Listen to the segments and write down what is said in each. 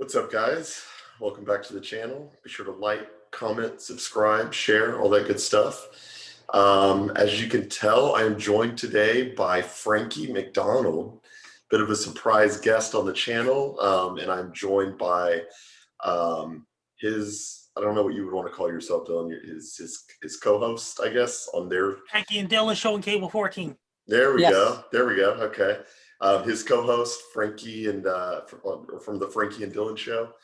What's up, guys? Welcome back to the channel. Be sure to like, comment, subscribe, share, all that good stuff. As you can tell, I am joined today by Frankie MacDonald, bit of a surprise guest on the channel, and I'm joined by I don't know what you would want to call yourself, Dylan, his co-host, I guess, on their Frankie and Dylan show on Cable 14. There we go. There we go. Okay. His co-host, Frankie, and from the Frankie and Dylan show.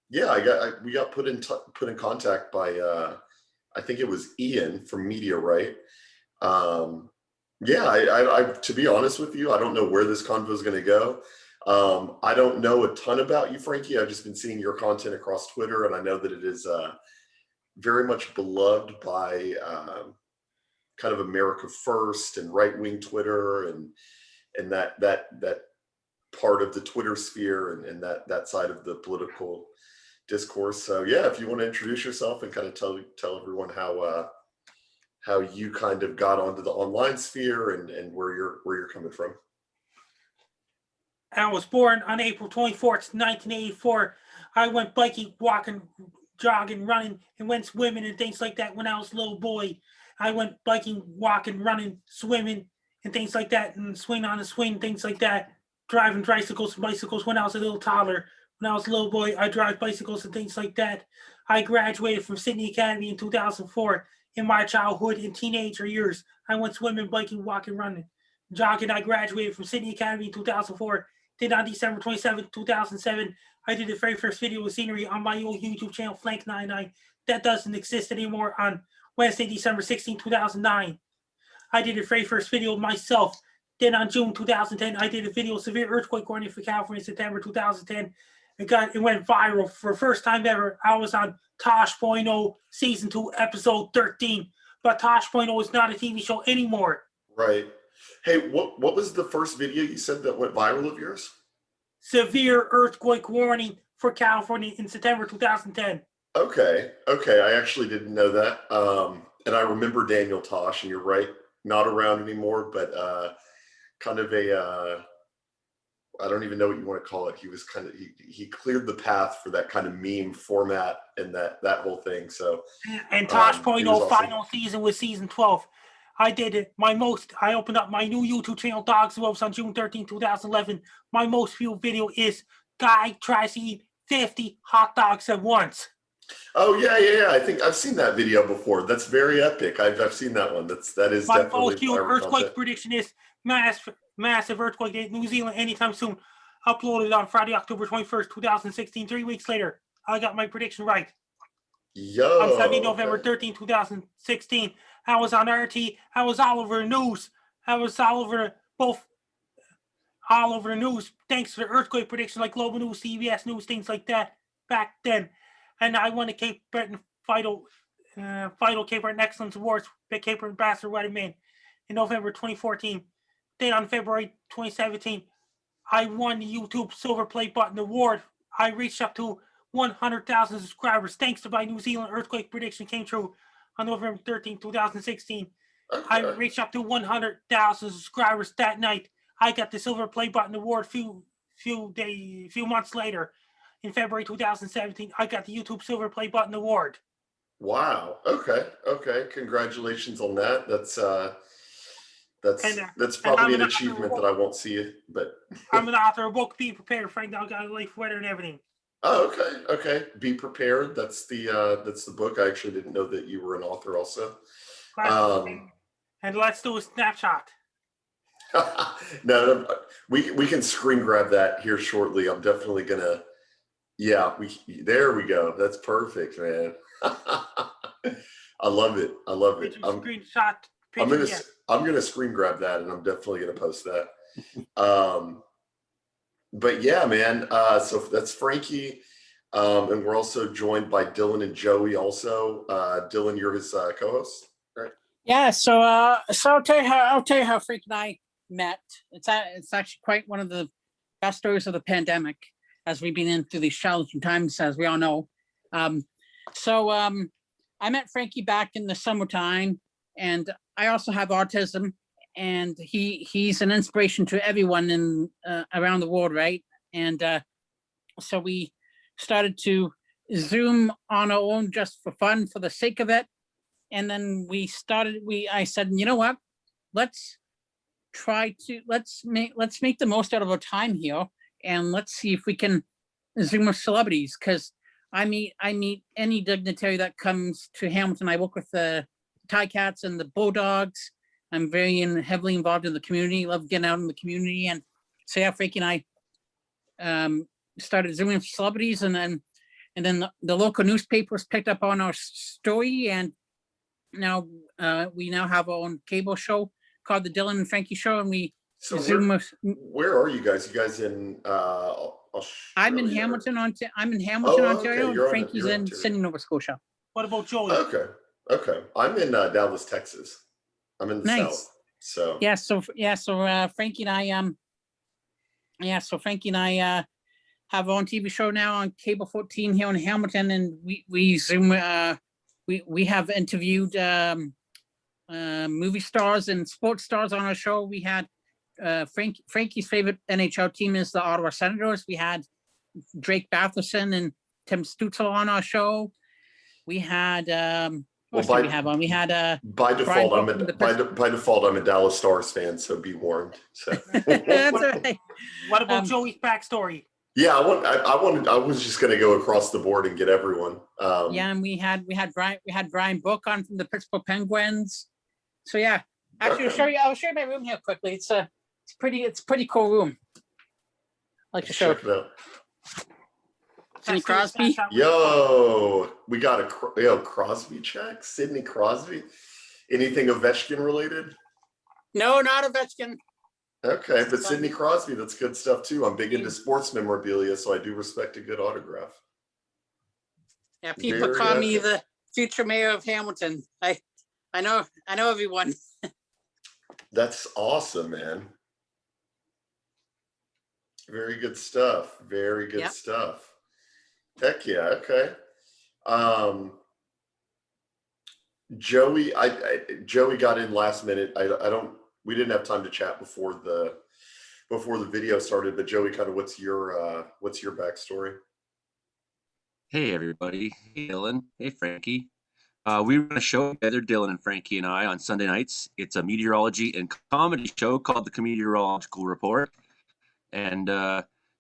We got put in contact by I think it was Ian from Media, right? To be honest with you, I don't know where this convo is going to go. I don't know a ton about you, Frankie. I've just been seeing your content across Twitter, and I know that it is very much beloved by kind of America First and right-wing Twitter and that part of the Twitter sphere and that side of the political discourse. So yeah, if you want to introduce yourself and kind of tell everyone how you kind of got onto the online sphere and where you're coming from. I was born on April 24th, 1984. I went biking, walking, jogging, running, and went swimming and things like that when I was a little boy. I went biking, walking, running, swimming, and things like that, and swing on a swing, things like that. Driving bicycles when I was a little toddler. When I was a little boy, I drive bicycles and things like that. I graduated from Sydney Academy in 2004. In my childhood and teenager years, I went swimming, biking, walking, running, jogging. I graduated from Sydney Academy in 2004. Then on December 27, 2007, I did the very first video with scenery on my old YouTube channel, Flank99. That doesn't exist anymore. On Wednesday, December 16, 2009, I did the very first video myself. Then on June 2010, I did a video, severe earthquake warning for California, September 2010. It went viral for the first time ever. I was on Tosh.0 Season 2, Episode 13. But Tosh.0 is not a TV show anymore. Right. Hey, what was the first video you said that went viral of yours? Severe earthquake warning for California in September 2010. Okay. I actually didn't know that. And I remember Daniel Tosh, and you're right, not around anymore, but kind of I don't even know what you want to call it. He was kind of, he cleared the path for that kind of meme format and that whole thing. So, and Tosh.0 final season was season 12. I did it. I opened up my new YouTube channel, Dogs Wolves, on June 13, 2011. My most viewed video is guy tries to eat 50 hot dogs at once. Oh yeah. I think I've seen that video before. That's very epic. I've seen that one. That is my definitely most viewed earthquake prediction is massive earthquake in New Zealand anytime soon. Uploaded on Friday, October 21st, 2016. 3 weeks later, I got my prediction right. Yo. On Sunday, November 13, 2016. I was on RT. I was all over the news. I was all over the news. Thanks to the earthquake prediction, like Global News, CBS News, things like that back then. And I won the Cape Breton Vital Cape Breton Excellence Awards, the Cape Breton Ambassador Weatherman in November 2014. Then on February 2017, I won the YouTube Silver Play Button Award. I reached up to 100,000 subscribers thanks to my New Zealand earthquake prediction came true on November 13, 2016. Okay. I reached up to 100,000 subscribers that night. I got the Silver Play Button Award few months later. In February 2017, I got the YouTube Silver Play Button Award. Wow. Okay. Congratulations on that. That's probably an achievement that I won't see, but I'm an author of a book. Be prepared, Frank. I got life, weather, and everything. Oh, okay. Be prepared. That's the book. I actually didn't know that you were an author also. And let's do a snapshot. No, we can screen grab that here shortly. I'm definitely gonna. Yeah, there we go. That's perfect, man. I love it. Screenshot. I'm gonna screen grab that, and I'm definitely gonna post that. But yeah, man. So that's Frankie, and we're also joined by Dylan and Joey. Also, Dylan, you're his co-host, right? Yeah. So I'll tell you how Frankie and I met. It's actually quite one of the best stories of the pandemic, as we've been in through these challenging times, as we all know. I met Frankie back in the summertime, and I also have autism, and he's an inspiration to everyone in around the world, right? And so we started to Zoom on our own just for fun, for the sake of it. And then I said, you know what, let's make the most out of our time here, and let's see if we can Zoom with celebrities, because I meet any dignitary that comes to Hamilton. I work with the Tie Cats and the Bulldogs. I'm very heavily involved in the community, love getting out in the community. And so yeah, Frankie and I started Zooming with celebrities, and then the local newspapers picked up on our story, and now we now have our own cable show called the Dylan and Frankie Show, and we Zoom. Where are you guys? You guys in Australia? I'm in Hamilton, Ontario, and Frankie's in Ontario. Sydney, Nova Scotia. What about Joey? Okay. I'm in Dallas, Texas. I'm in the South. So Frankie and I have our own TV show now on Cable 14 here in Hamilton, and we Zoom. We have interviewed movie stars and sports stars on our show. We had Frankie's favorite NHL team is the Ottawa Senators. We had Drake Batherson and Tim Stutzel on our show. We had what did we have on? We had by default I'm a Dallas Stars fan, so be warned. So. That's right. What about Joey's backstory? Yeah, I was just going to go across the board and get everyone. And we had Brian Book on from the Pittsburgh Penguins. So yeah, actually, Okay. I'll show you my room here quickly. It's a pretty cool room. I like to show. Check it out. Sidney Crosby. Yo, we got a Crosby check. Sidney Crosby. Anything Ovechkin related? No, not Ovechkin. Okay, but Sidney Crosby, that's good stuff too. I'm big into sports memorabilia, so I do respect a good autograph. Yeah, people call me the future mayor of Hamilton. I know everyone. That's awesome, man. Very good stuff. Very good stuff. Heck yeah. Okay. Joey got in last minute. We didn't have time to chat before the video started, but Joey, kind of what's your backstory? Hey everybody. Hey Dylan. Hey Frankie. We run a show together, Dylan and Frankie and I, on Sunday nights. It's a meteorology and comedy show called the Meteorological Report. And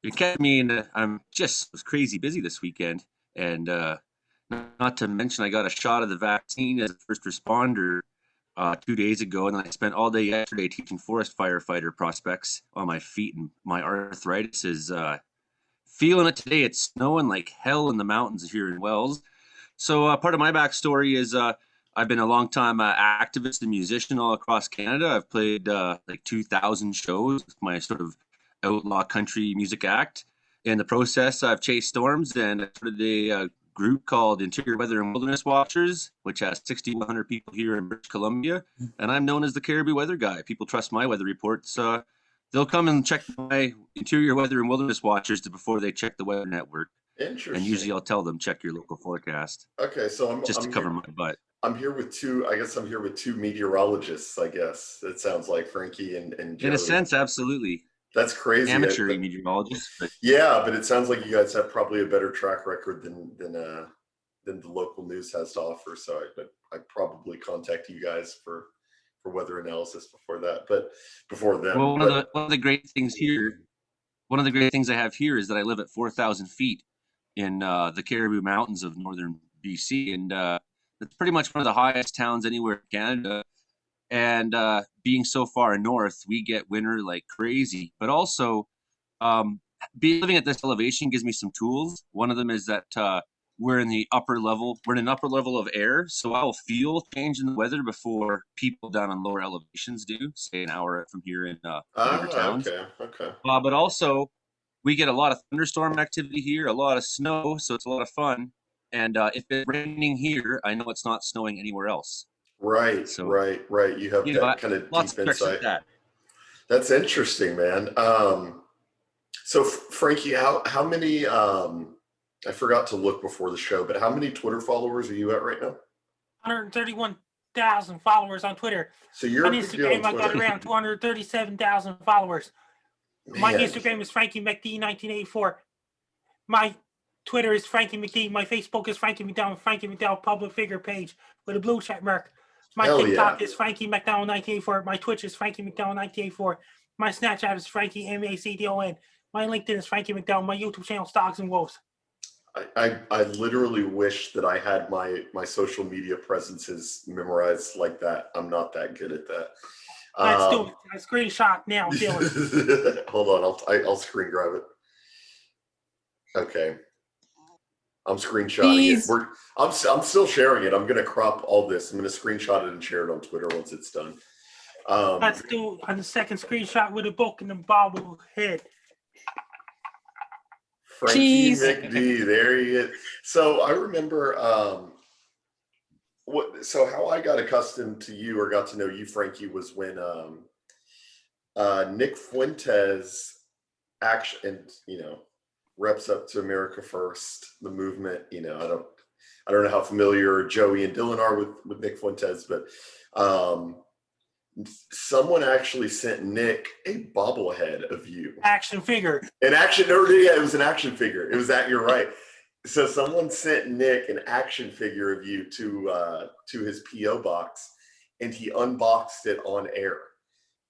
you kept me in. Was crazy busy this weekend, and not to mention I got a shot of the vaccine as a first responder 2 days ago, and I spent all day yesterday teaching forest firefighter prospects on my feet, and my arthritis is feeling it today. It's snowing like hell in the mountains here in Wells. So part of my backstory is I've been a long-time activist and musician all across Canada. I've played like 2,000 shows with my sort of outlaw country music act. In the process, I've chased storms, and I started a group called Interior Weather and Wilderness Watchers, which has 6,100 people here in British Columbia. And I'm known as the Caribou Weather Guy. People trust my weather reports. They'll come and check my Interior Weather and Wilderness Watchers before they check the Weather Network. Interesting. And usually I'll tell them, check your local forecast. Okay, so I'm to cover my butt. I'm here with two meteorologists, I guess. It sounds like Frankie and Joey. In a sense, absolutely. That's crazy. Amateur meteorologist. But yeah, but it sounds like you guys have probably a better track record than the local news has to offer. So I probably contact you guys for weather analysis before that. But before then, well, one of the great things I have here is that I live at 4,000 feet in the Caribou Mountains of northern BC, and it's pretty much one of the highest towns anywhere in Canada. And being so far north, we get winter like crazy. But also, living at this elevation gives me some tools. One of them is that we're in an upper level of air, so I'll feel change in the weather before people down on lower elevations do, say an hour from here in river towns. Okay. But also, we get a lot of thunderstorm activity here, a lot of snow, so it's a lot of fun. And if it's raining here, I know it's not snowing anywhere else. Right. You have that kind of deep insight. That's interesting, man. So Frankie, how many? I forgot to look before the show, but how many Twitter followers are you at right now? 131,000 followers on Twitter. So you're on Instagram. I got around 237,000 followers. Man. My Instagram is Frankie MacD 1984. My Twitter is Frankie McD. My Facebook is Frankie MacDonald. Frankie MacDonald public figure page with a blue check mark. My Hell TikTok yeah. is Frankie MacDonald 1984. My Twitch is Frankie MacDonald 1984. My Snapchat is Frankie MacDon. My LinkedIn is Frankie MacDonald. My YouTube channel is Dogs and Wolves. I literally wish that I had my social media presences memorized like that. I'm not that good at that. Let's do it. A screenshot now, Dylan. Hold on, I'll screen grab it. Okay, I'm screenshotting it. I'm still sharing it. I'm gonna crop all this. I'm gonna screenshot it and share it on Twitter once it's done. Let's do on the second screenshot with a book and the bobble head. Frankie Jeez. McD, there he is. So I remember so how I got accustomed to you or got to know you, Frankie, was when Nick Fuentes reps up to America First, the movement. I don't know how familiar Joey and Dylan are with Nick Fuentes, but someone actually sent Nick a bobblehead of you. Action figure. An action, yeah, it was an action figure. It was that, you're right. So someone sent Nick an action figure of you to his P.O. box, and he unboxed it on air.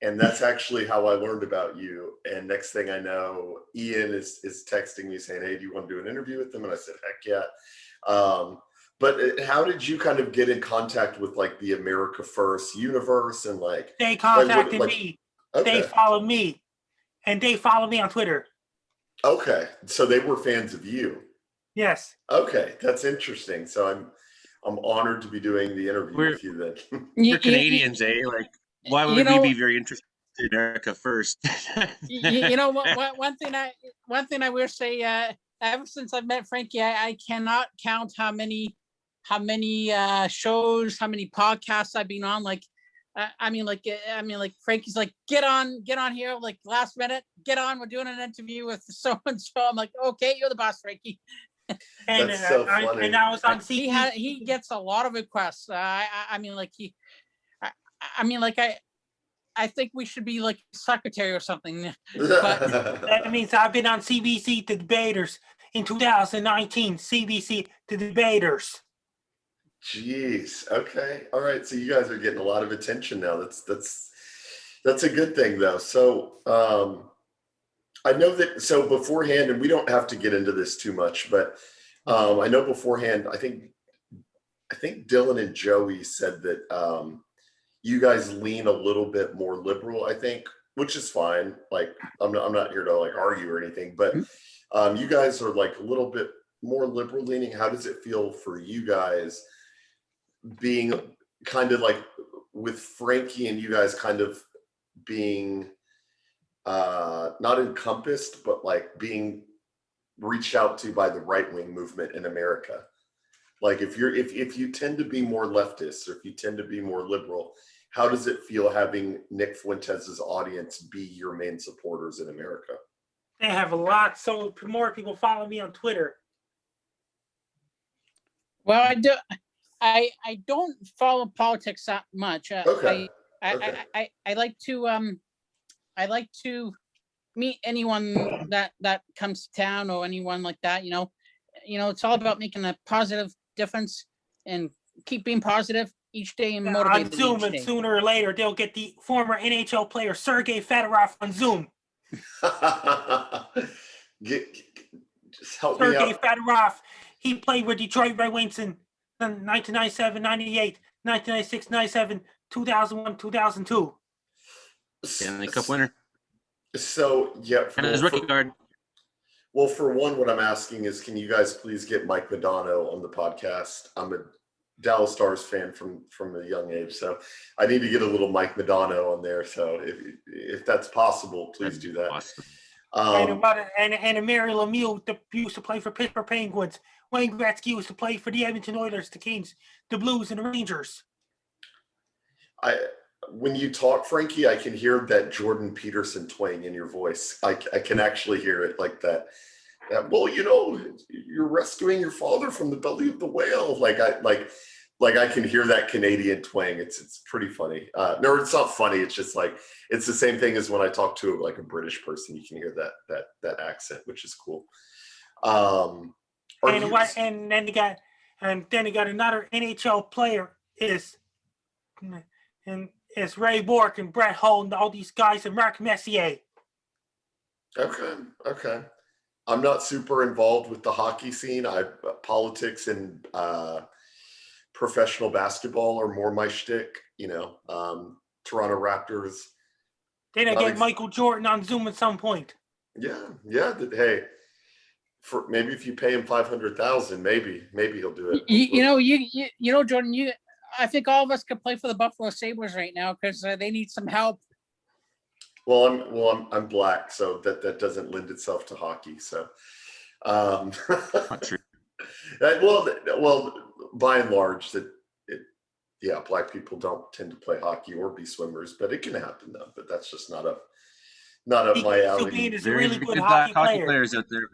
And that's actually how I learned about you. And next thing I know, Ian is texting me saying, "Hey, do you want to do an interview with them?" And I said, "Heck yeah." But how did you kind of get in contact with like the America First universe and like? They contacted me. Okay. They followed me, and they follow me on Twitter. Okay, so they were fans of you. Yes. Okay, that's interesting. So I'm honored to be doing the interview with you then. We're Canadians, eh? Like, why would we be very interested in America First? One thing I will say, ever since I've met Frankie, I cannot count how many shows, how many podcasts I've been on. Like Frankie's like, get on here, like last minute, get on. We're doing an interview with so and so. I'm like, okay, you're the boss, Frankie. And that's so funny. And I was on CP. He gets a lot of requests. I think we should be like secretary or something. But that means I've been on CBC The Debaters in 2019. CBC The Debaters. Jeez. Okay. All right. So you guys are getting a lot of attention now. That's a good thing though. So I know that. So beforehand, and we don't have to get into this too much, but I know beforehand. I think Dylan and Joey said that you guys lean a little bit more liberal. I think, which is fine. Like I'm not here to like argue or anything, but you guys are like a little bit more liberal leaning. How does it feel for you guys being kind of like with Frankie and you guys kind of being not encompassed, but like being reached out to by the right-wing movement in America? Like if you tend to be more leftist or if you tend to be more liberal, how does it feel having Nick Fuentes' audience be your main supporters in America? They have a lot. So more people follow me on Twitter. Well, I don't follow politics that much. Okay. I like to meet anyone that comes to town or anyone like that. It's all about making a positive difference and keep being positive each day and motivated. On Zoom, and sooner or later they'll get the former NHL player Sergei Fedorov on Zoom. Just help me out. Sergei Fedorov. He played with Detroit Red Wings in 1997, 98, 1996, 97, 2001, 2002. Stanley Cup winner. So yeah, And his rookie card. Well, for one, what I'm asking is, can you guys please get Mike Madonna on the podcast? I'm a Dallas Stars fan from a young age, so I need to get a little Mike Madonna on there. So if that's possible, please do that. Awesome. And Mary Lemieux used to play for Pittsburgh Penguins. Wayne Gretzky used to play for the Edmonton Oilers, the Kings, the Blues, and the Rangers. When you talk, Frankie, I can hear that Jordan Peterson twang in your voice. I can actually hear it like that. Well, you're rescuing your father from the belly of the whale. Like I can hear that Canadian twang. It's pretty funny. No, it's not funny. It's just like it's the same thing as when I talk to like a British person. You can hear that accent, which is cool. Are And you? what? And then they got another NHL player is, and it's Ray Bork and Brett Hull and all these guys and Mark Messier. Okay, okay. I'm not super involved with the hockey scene. Politics and professional basketball are more my shtick. Toronto Raptors. Then I Not get ex- Michael Jordan on Zoom at some point. Yeah, yeah. Hey, for maybe if you pay him 500,000, maybe he'll do it. Jordan, I think all of us could play for the Buffalo Sabres right now because they need some help. Well, I'm black, so that doesn't lend itself to hockey. So, Not true. well, by and large, black people don't tend to play hockey or be swimmers, but it can happen though. But that's just not up my alley. Subban is a Very really good black hockey player. players out there.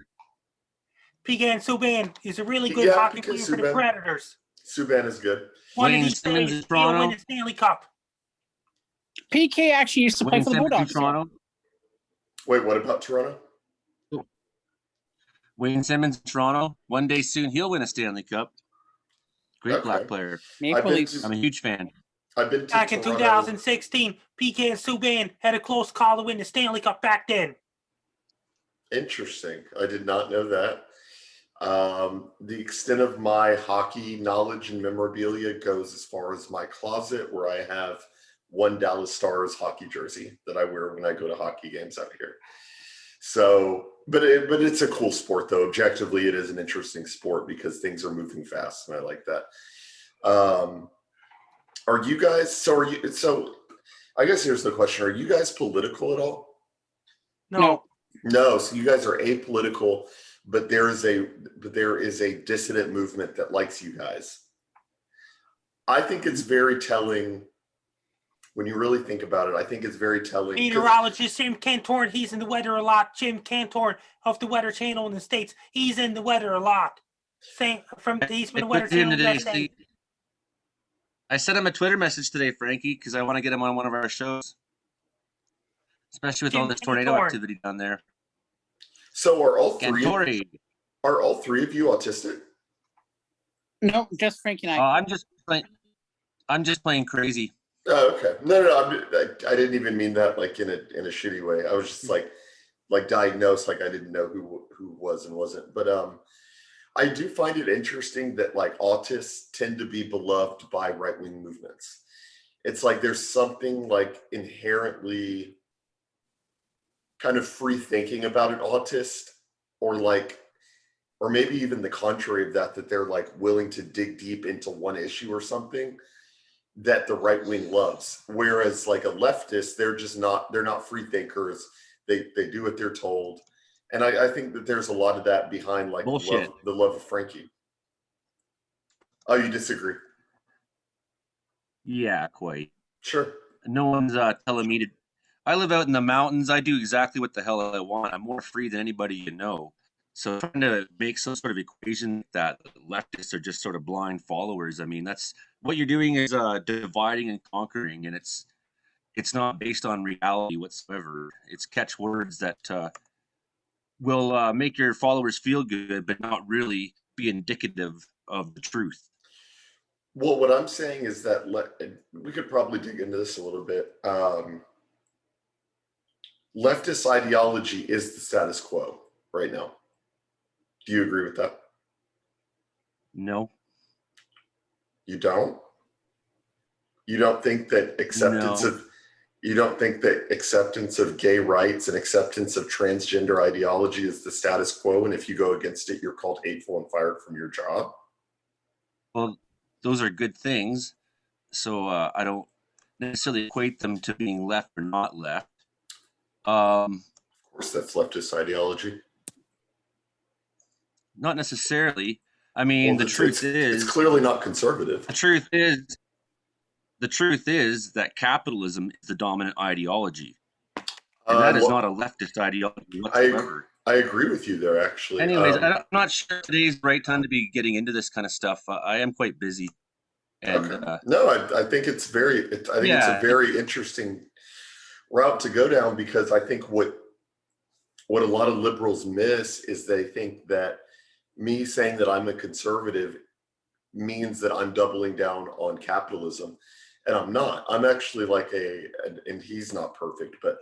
Pegan Subban is a really good Yeah, hockey Pegan player for the Subban. Predators. Subban is good. One Wayne of these Simmons days, in he'll win Toronto. the Stanley Cup. PK actually used to play Wayne for the Simmons in Bulldogs. Toronto. Wait, what about Toronto? Wayne Simmons in Toronto. One day soon, he'll win a Stanley Cup. Great black Okay. player. Maple Leafs. I'm a huge fan. I've been to Back in Toronto. 2016, PK and Subban had a close call to win the Stanley Cup back then. Interesting. I did not know that. The extent of my hockey knowledge and memorabilia goes as far as my closet, where I have one Dallas Stars hockey jersey that I wear when I go to hockey games out here. So, but it's a cool sport though. Objectively, it is an interesting sport because things are moving fast, and I like that. Are you guys? So, I guess here's the question: are you guys political at all? No. No. So you guys are apolitical, but there is a dissident movement that likes you guys. I think it's very telling. When you really think about it, I think it's very telling. Meteorologist Jim Cantor, he's in the weather a lot. Jim Cantor of the Weather Channel in the States, he's in the weather a lot. He's from the Weather Channel. I sent him a Twitter message today, Frankie, because I want to get him on one of our shows, especially with all this tornado activity down there. So are all three of you autistic? No, just Frankie and I. I'm just playing crazy. Oh, okay. No. I didn't even mean that like in a shitty way. I was just like diagnosed, like I didn't know who was and wasn't. But I do find it interesting that like autists tend to be beloved by right-wing movements. It's like there's something like inherently kind of free thinking about an autist, or maybe even the contrary of that they're like willing to dig deep into one issue or something that the right wing loves. Whereas like a leftist, they're not free thinkers. They do what they're told. And I think that there's a lot of that behind like the love of Frankie. Oh, you disagree? Yeah, quite. Sure. No one's telling me to. I live out in the mountains. I do exactly what the hell I want. I'm more free than anybody you know. So trying to make some sort of equation that leftists are just sort of blind followers. I mean, that's what you're doing is dividing and conquering, and it's not based on reality whatsoever. It's catchwords that will make your followers feel good, but not really be indicative of the truth. Well, what I'm saying is that we could probably dig into this a little bit. Leftist ideology is the status quo right now. Do you agree with that? No. You don't? You don't think that acceptance of gay rights and acceptance of transgender ideology is the status quo, and if you go against it, you're called hateful and fired from your job? Well, those are good things. So I don't necessarily equate them to being left or not left. Of course, that's leftist ideology. Not necessarily. I mean, Well, it's clearly not conservative. The truth is that capitalism is the dominant ideology, and that is not a leftist ideology whatsoever. I agree with you there, actually. Anyways, I'm not sure today's the right time to be getting into this kind of stuff. I am quite busy. And okay. No, I think it's it's a very interesting route to go down, because I think what what a lot of liberals miss is they think that me saying that I'm a conservative means that I'm doubling down on capitalism. And I'm not. I'm actually like and he's not perfect, but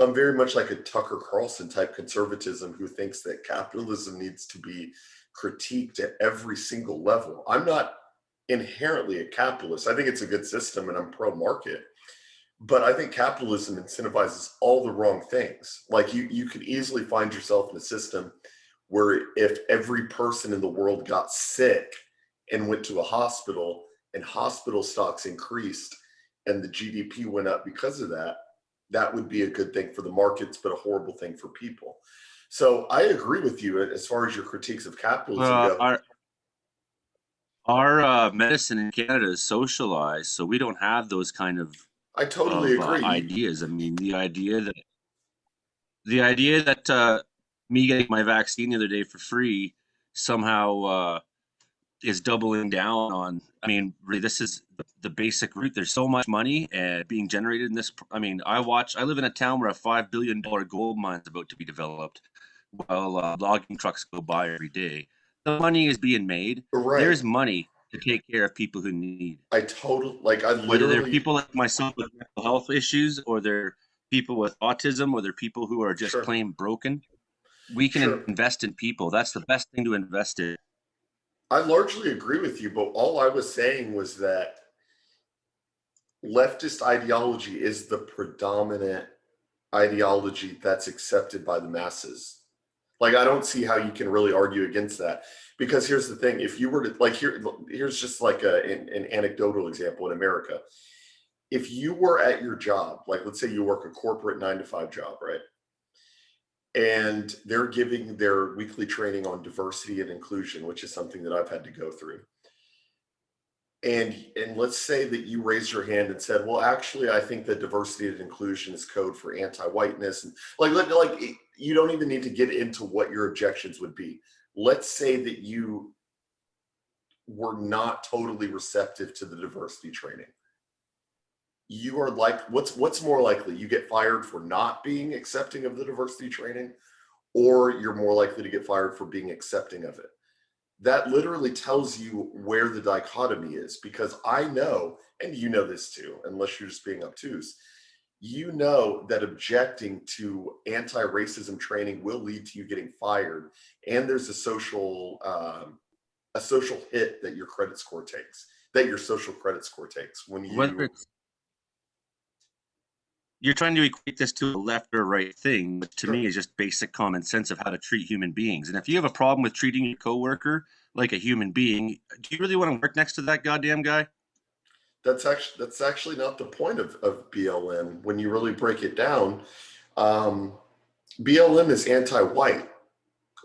I'm very much like a Tucker Carlson type conservatism who thinks that capitalism needs to be critiqued at every single level. I'm not inherently a capitalist. I think it's a good system and I'm pro market. But I think capitalism incentivizes all the wrong things. Like you could easily find yourself in a system where if every person in the world got sick and went to a hospital and hospital stocks increased and the GDP went up because of that, that would be a good thing for the markets, but a horrible thing for people. So I agree with you as far as your critiques of capitalism go. Our medicine in Canada is socialized, so we don't have those kind of I totally agree. ideas. I mean, the idea that me getting my vaccine the other day for free somehow is doubling down on. I mean, really, this is the basic route. There's so much money being generated in this. I mean, I live in a town where a $5 billion gold mine is about to be developed, while logging trucks go by every day. The money is being made. Right. There's money to take care of people who need. I literally, whether they're people like myself with mental health issues, or they're people with autism, or they're people who are just plain broken. We can invest in people. That's the best thing to invest in. I largely agree with you, but all I was saying was that leftist ideology is the predominant ideology that's accepted by the masses. Like, I don't see how you can really argue against that, because here's the thing. If you were to here's just like an anecdotal example in America. If you were at your job, like let's say you work a corporate 9-to-5 job, right? And they're giving their weekly training on diversity and inclusion, which is something that I've had to go through. And let's say that you raised your hand and said, well, actually, I think that diversity and inclusion is code for anti-whiteness. And like you don't even need to get into what your objections would be. Let's say that you were not totally receptive to the diversity training. You are like, what's more likely? You get fired for not being accepting of the diversity training, or you're more likely to get fired for being accepting of it. That literally tells you where the dichotomy is, because I know, and you know this too, unless you're just being obtuse, you know that objecting to anti-racism training will lead to you getting fired, and there's a social hit that your credit score takes, that your social credit score takes when you. You're trying to equate this to a left or right thing, but to me is just basic common sense of how to treat human beings. And if you have a problem with treating your coworker like a human being, do you really want to work next to that goddamn guy? That's actually not the point of BLM. When you really break it down, BLM is anti-white,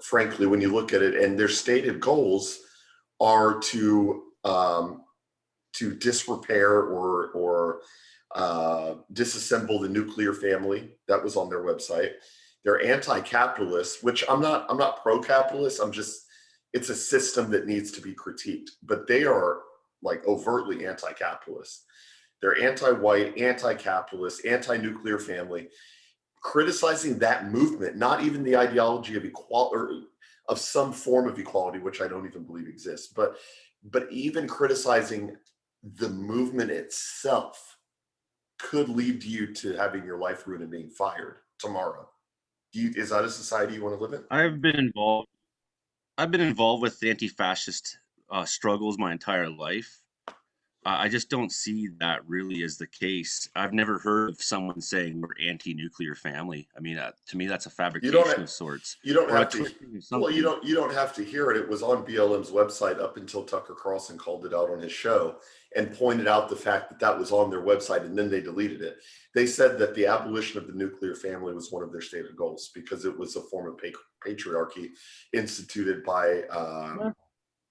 frankly, when you look at it, and their stated goals are to disrepair or disassemble the nuclear family. That was on their website. They're anti-capitalist, which I'm not pro-capitalist. It's a system that needs to be critiqued, but they are like overtly anti-capitalist. They're anti-white, anti-capitalist, anti-nuclear family, criticizing that movement, not even the ideology of equality or of some form of equality, which I don't even believe exists, but even criticizing the movement itself could lead you to having your life ruined and being fired tomorrow. Is that a society you want to live in? I've been involved with anti-fascist struggles my entire life. I just don't see that really as the case. I've never heard of someone saying we're anti-nuclear family. I mean, to me, that's a fabrication of sorts. You don't have to. Well, you don't have to hear it. It was on BLM's website up until Tucker Carlson called it out on his show and pointed out the fact that that was on their website, and then they deleted it. They said that the abolition of the nuclear family was one of their stated goals because it was a form of patriarchy instituted by.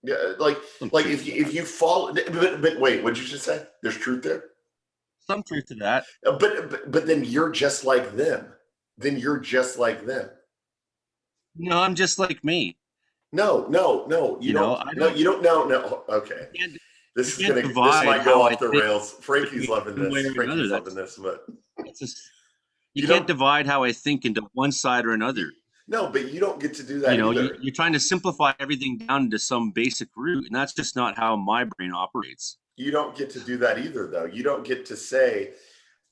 Yeah, like if you follow, but wait, what did you just say? There's truth there. Some truth to that. But then you're just like them. Then you're just like them. No, I'm just like me. No. You don't. No. Okay. This might go off the rails. Frankie's loving this. But You don't- can't divide how I think into one side or another. No, but you don't get to do that either. You're trying to simplify everything down to some basic root, and that's just not how my brain operates. You don't get to do that either, though. You don't get to say,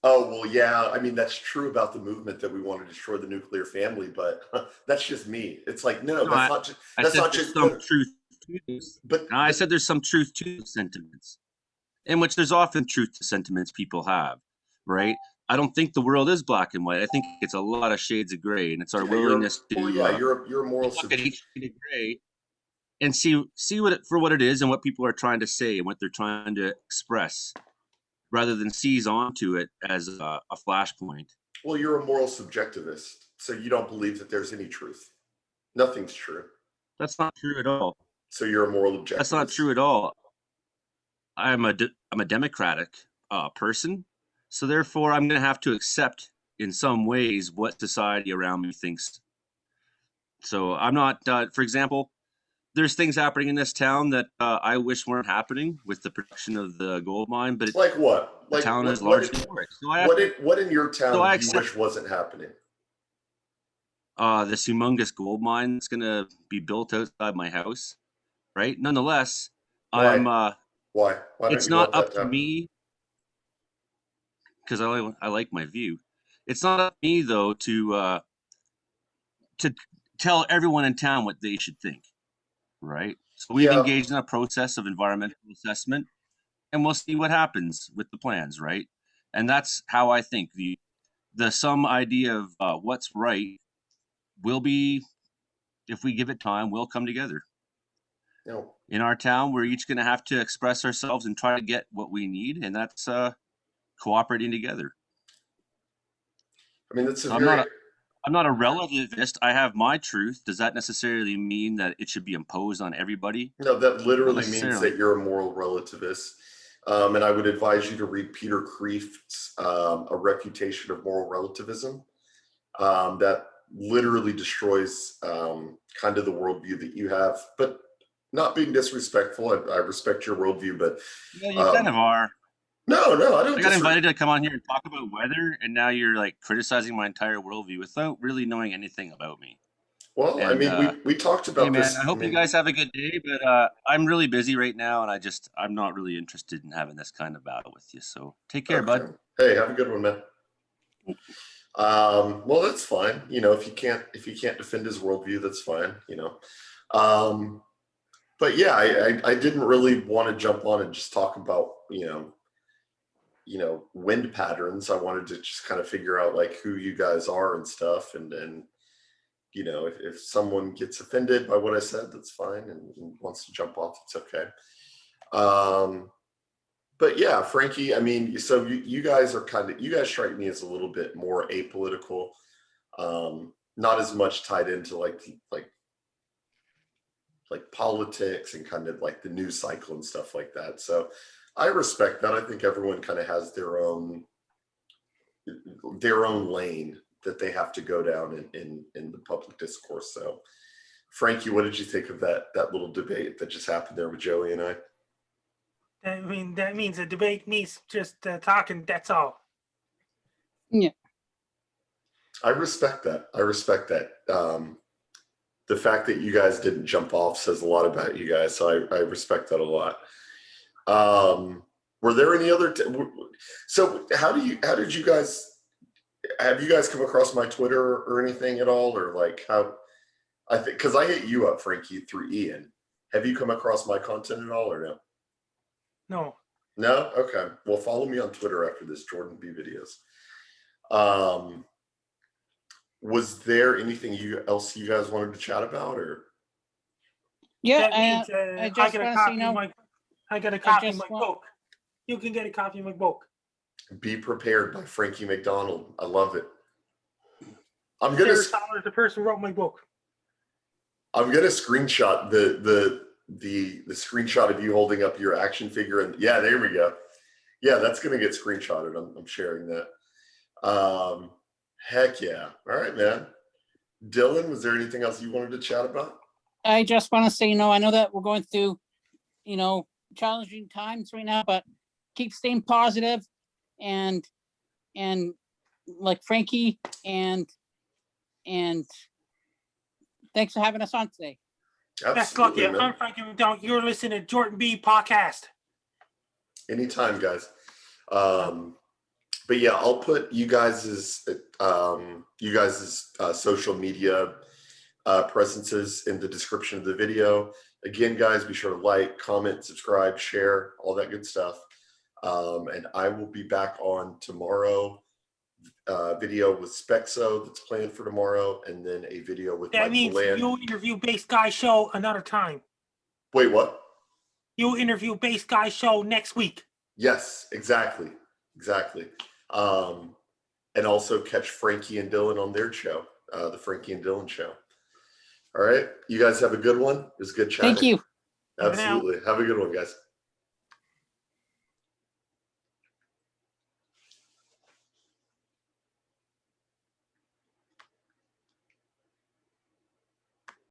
oh, well, yeah, I mean, that's true about the movement that we want to destroy the nuclear family, but that's just me. It's like, no, that's not just, I that's said not there's just, some truth to this. but And I said there's some truth to the sentiments, in which there's often truth to sentiments people have, right? I don't think the world is black and white. I think it's a lot of shades of gray, and it's our willingness to you're a moral look at each shade of gray and see what it, for what it is and what people are trying to say and what they're trying to express, rather than seize onto it as a flashpoint. Well, you're a moral subjectivist, so you don't believe that there's any truth. Nothing's true. That's not true at all. So you're a moral objectivist. That's not true at all. I'm a democratic person, so therefore I'm going to have to accept in some ways what society around me thinks. So I'm not, for example, there's things happening in this town that I wish weren't happening with the production of the gold mine, but Like what? the Like town what, is largely for it. So what in your town so I do you wish wasn't happening? this humongous gold mine that's going to be built outside my house, right? Nonetheless, Why? I'm Why? Why don't it's you want not up that to happen? me, because I like my view. It's not up to me though to tell everyone in town what they should think, right? So we've Yeah. engaged in a process of environmental assessment, and we'll see what happens with the plans, right? And that's how I think the some idea of what's right will be, if we give it time, will come together. No. In our town, we're each going to have to express ourselves and try to get what we need, and that's cooperating together. I mean, that's a So very. I'm not a relativist. I have my truth. Does that necessarily mean that it should be imposed on everybody? No, that literally means necessarily. that you're a moral relativist. And I would advise you to read Peter Kreeft's A Refutation of Moral Relativism. That literally destroys kind of the worldview that you have. But not being disrespectful, I respect your worldview, but Yeah, you kind of are. no, I don't. I got invited to come on here and talk about weather, and now you're like criticizing my entire worldview without really knowing anything about me. Well, I And, mean, we talked about Hey man, this. I hope you guys have a good day, but I'm really busy right now, and I'm not really interested in having this kind of battle with you. So take care, Okay. bud. Hey, have a good one, man. Well, that's fine. You know, if you can't defend his worldview, that's fine. You know, but yeah, I didn't really want to jump on and just talk about wind patterns. I wanted to just kind of figure out like who you guys are and stuff, and you know, if someone gets offended by what I said, that's fine, and wants to jump off, it's okay. But yeah, Frankie, I mean, so you guys strike me as a little bit more apolitical, not as much tied into like politics and kind of like the news cycle and stuff like that. So I respect that. I think everyone kind of has their own lane that they have to go down in the public discourse. So Frankie, what did you think of that little debate that just happened there with Joey and I? I mean, that means a debate means just talking. That's all. Yeah. I respect that. The fact that you guys didn't jump off says a lot about you guys. So I respect that a lot. Were there any other? So how did you guys? Have you guys come across my Twitter or anything at all, or like how? I think because I hit you up, Frankie, through Ian. Have you come across my content at all, or no? No. No? Okay. Well, follow me on Twitter after this, Jordan B Videos. Was there anything else you guys wanted to chat about, or? Yeah, That means I I just got a want to say, copy you of know, my. I got a copy of just my want- book. You can get a copy of my book. Be Prepared by Frankie MacDonald. I love it. I'm gonna $0 the person who wrote my book. screenshot the screenshot of you holding up your action figure, and yeah, there we go. Yeah, that's gonna get screenshotted. I'm sharing that. Heck yeah. All right, man. Dylan, was there anything else you wanted to chat about? I just want to say, you know, I know that we're going through, you know, challenging times right now, but keep staying positive and like Frankie and thanks for having us on today. Best luck Absolutely, to you. I'm man. Frankie MacDonald. You're listening to Jordan B Podcast. Anytime, guys. But yeah, I'll put you guys's social media presences in the description of the video. Again, guys, be sure to like, comment, subscribe, share, all that good stuff. And I will be back on tomorrow. Video with Spexo that's planned for tomorrow, and then a video with That Mike means Bland. you'll interview Base Guy Show another time. Wait, what? You'll interview Base Guy Show next week. Yes, exactly. And also catch Frankie and Dylan on their show, the Frankie and Dylan show. All right, you guys have a good one. It was good chatting. Thank you. Bye for now. Absolutely. Have a good one, guys.